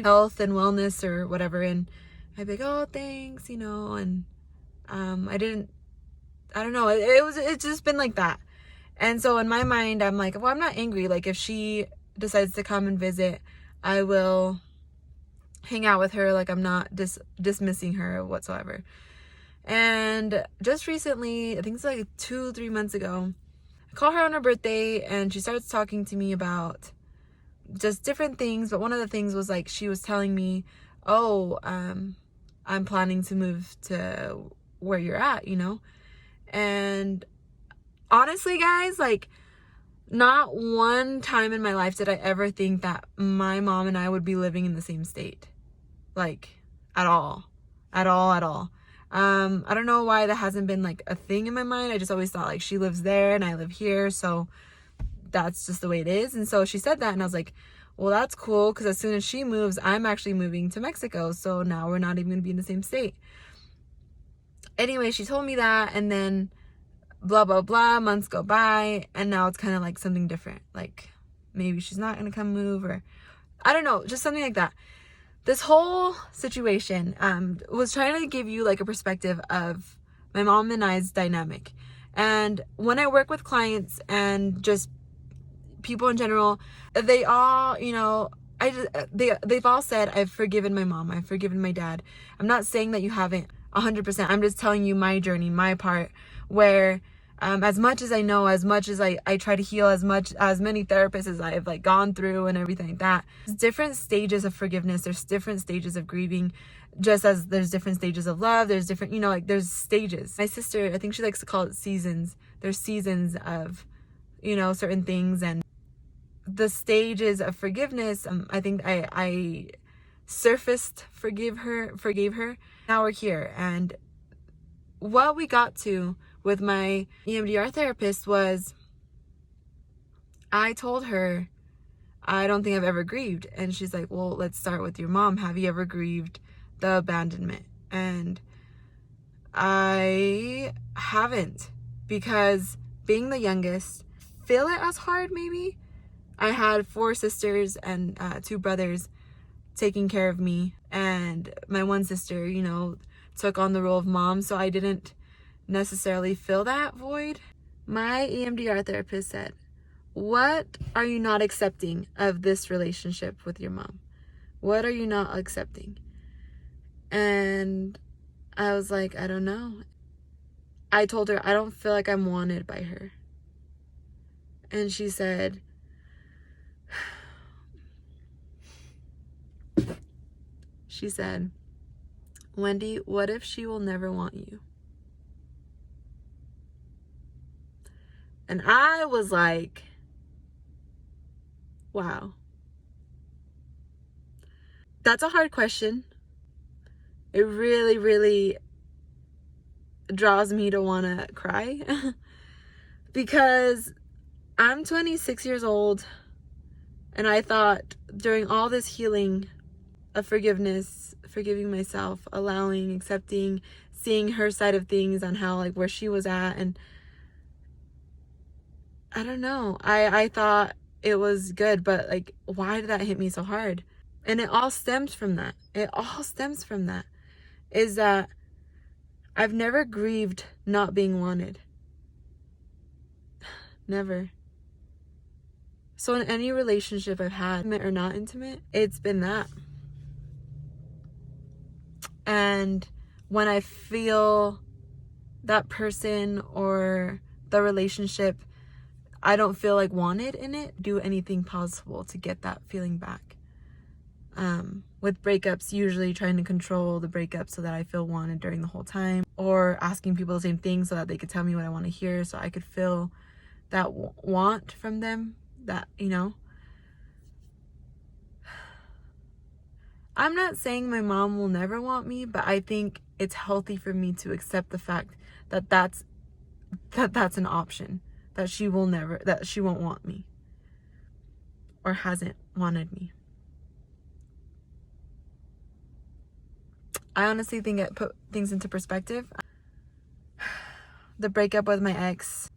health and wellness or whatever, and I'd be like, oh, thanks, and I don't know, it's just been like that. And so in my mind, I'm like, well, I'm not angry. Like, if she decides to come and visit, I will hang out with her. Like, I'm not dismissing her whatsoever. And just recently, I think it's like 2-3 months ago, I call her on her birthday, and she starts talking to me about just different things. But one of the things was like, she was telling me, oh, I'm planning to move to where you're at, and honestly, guys, like, not one time in my life did I ever think that my mom and I would be living in the same state. Like, at all. At all, at all. I don't know why that hasn't been like a thing in my mind. I just always thought like she lives there and I live here, so that's just the way it is. And so she said that, and I was like, well, that's cool, because as soon as she moves, I'm actually moving to Mexico, so now we're not even gonna be in the same state. Anyway, she told me that, and then blah blah blah, months go by, and now it's kind of like something different. Like, maybe she's not gonna come move, or I don't know, just something like that. This whole situation was trying to give you like a perspective of my mom and I's dynamic. And when I work with clients and just people in general, they all, they've all said, I've forgiven my mom, I've forgiven my dad. I'm not saying that you haven't 100%. I'm just telling you my journey, my part, where as much as I know, as much as I try to heal, as many therapists as I've like gone through and everything like that, there's different stages of forgiveness, there's different stages of grieving, just as there's different stages of love, there's different, like, there's stages. My sister, I think she likes to call it seasons. There's seasons of, certain things, and the stages of forgiveness, I think I surfaced forgave her. Now we're here, and what we got to with my EMDR therapist was, I told her, I don't think I've ever grieved. And she's like, well, let's start with your mom. Have you ever grieved the abandonment? And I haven't, because being the youngest, feel it as hard maybe. I had 4 sisters and 2 brothers taking care of me, and my one sister, took on the role of mom, so I didn't necessarily fill that void. My EMDR therapist said, what are you not accepting of this relationship with your mom? What are you not accepting? And I was like, I don't know. I told her, I don't feel like I'm wanted by her. And she said, Wendy, what if she will never want you? And I was like, wow. That's a hard question. It really, really draws me to want to cry because I'm 26 years old, and I thought during all this healing of forgiveness, forgiving myself, allowing, accepting, seeing her side of things on how, like, where she was at, and I don't know, I thought it was good, but like, why did that hit me so hard? And it all stems from that. Is that I've never grieved not being wanted. Never. So in any relationship I've had, intimate or not intimate, it's been that. And when I feel that person or the relationship, I don't feel like wanted in it, do anything possible to get that feeling back. With breakups, usually trying to control the breakup so that I feel wanted during the whole time, or asking people the same thing so that they could tell me what I want to hear, so I could feel that want from them, that, I'm not saying my mom will never want me, but I think it's healthy for me to accept the fact that that's an option, that she won't want me, or hasn't wanted me. I honestly think it put things into perspective. The breakup with my ex,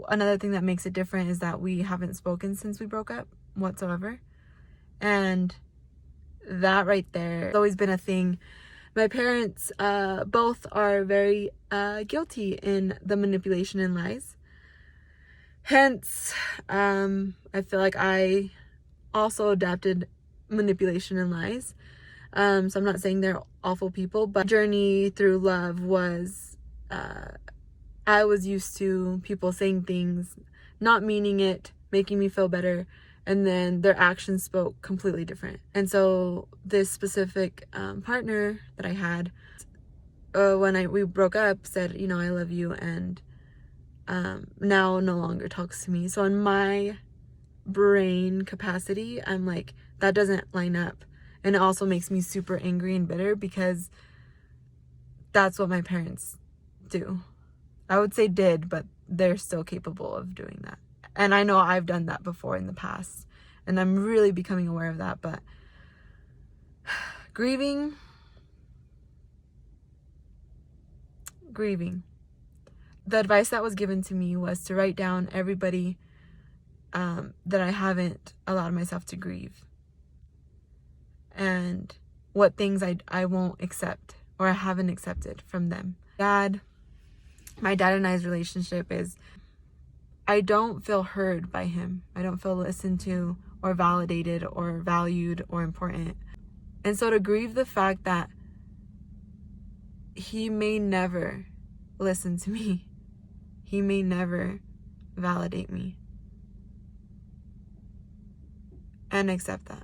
another thing that makes it different is that we haven't spoken since we broke up whatsoever. And that right there has always been a thing. My parents both are very guilty in the manipulation and lies. Hence, I feel like I also adapted manipulation and lies. So I'm not saying they're awful people, but journey through love was, I was used to people saying things, not meaning it, making me feel better, and then their actions spoke completely different. And so this specific partner that I had, when we broke up, said, you know, I love you, and now no longer talks to me. So in my brain capacity, I'm like, that doesn't line up. And it also makes me super angry and bitter because that's what my parents do. I would say did, but they're still capable of doing that. And I know I've done that before in the past, and I'm really becoming aware of that. But grieving. The advice that was given to me was to write down everybody that I haven't allowed myself to grieve, and what things I won't accept or I haven't accepted from them. My dad and I's relationship is, I don't feel heard by him. I don't feel listened to or validated or valued or important. And so to grieve the fact that he may never listen to me, he may never validate me, and accept that.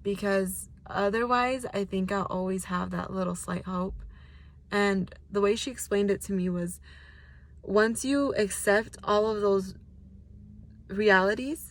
Because otherwise, I think I'll always have that little slight hope. And the way she explained it to me was, once you accept all of those realities,